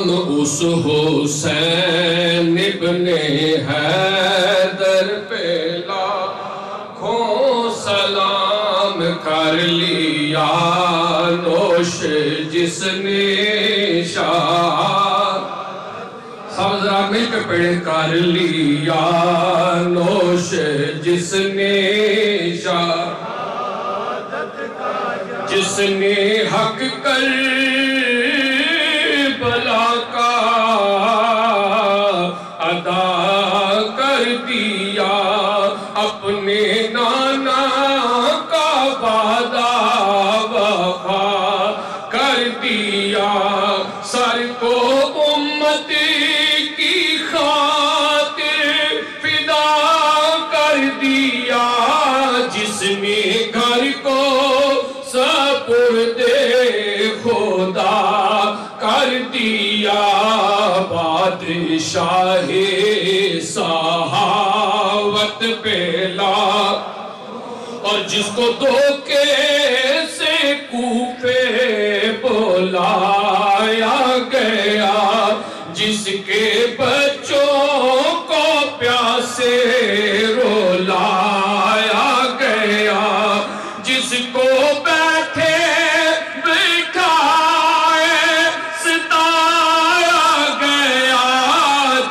اس حسین ابن حیدر پہ لاکھوں سلام کر لیا نوش جس نے سب ذرا مل کے پڑھے کر لیا نوش جس نے جس نے حق کر بلا کا ادا کر دیا اپنے نانا کا وعدہ وفا کر دیا سر کو امت کی خاطر فدا کر دیا جس نے گھر کو سپرد خدا کر دیا بادشاہ سخاوت پہ اور جس کو دھوکے سے کوفے بلایا گیا جس کے بچوں کو پیاسے رلایا گیا جس کو بیٹھے بٹھائے ستایا گیا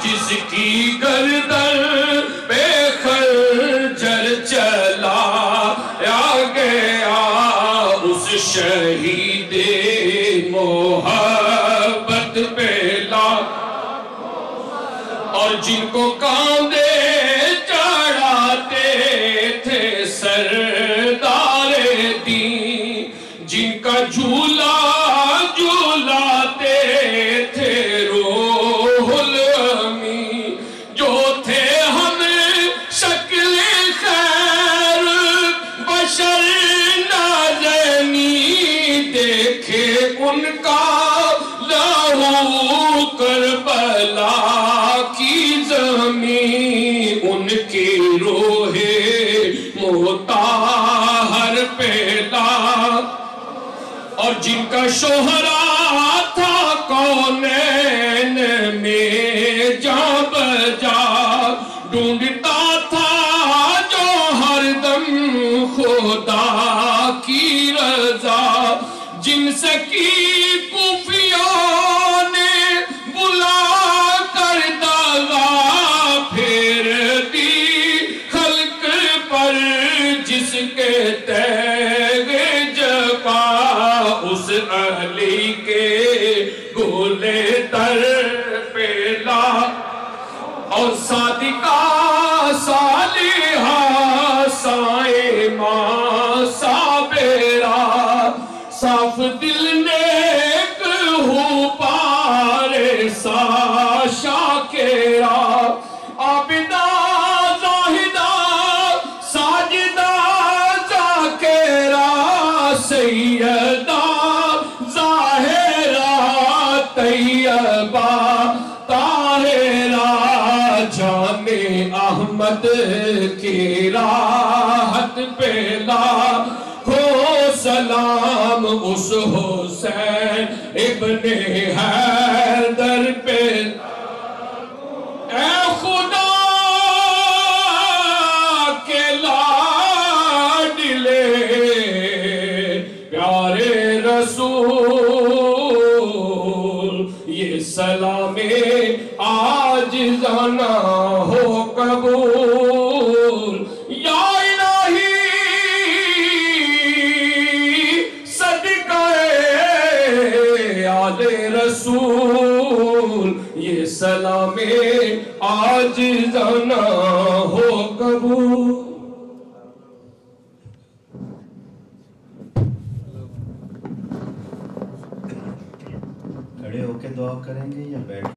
جس کی گردن پہ خنجر چلایا گیا اس شہید محبت پہ اور جن کو کاندھے چڑھاتے تھے سردار دین جن کا جھولا جھولاتے تھے روح الامین جو تھے ہم شکل خیر بشر نازنین دیکھے ان کا لہو کربلا کی زمین ان کی روح مطہر پیدا اور جن کا شہرا تھا کونین میں جا بجا ڈھونڈتا تھا جو ہر دم خدا کی رضا جن سے کی کوفیوں نے بلا کر داغا پھیر دی خلق پر جس کے تیغ جبا اس علی کے گولے در پہ لا اور صادقہ صالحہ صائمہ صابرہ صاف دل نیک ہو پارے سا شاکرہ عابدہ زاہدہ ساجدہ ذاکرہ سیدہ ظاہرہ طیبہ طاہرہ جان احمد کی راحت پہ لاکھوں سلام اس حسین ابن حیدر پہ اے خدا کے لاڈلے پیارے رسول یہ سلام عاجزانہ ہو قبول یا الہی صدقہ آل رسول یہ سلام عاجزانہ ہو قبول کھڑے ہو کے دعا کریں گے یا بیٹھ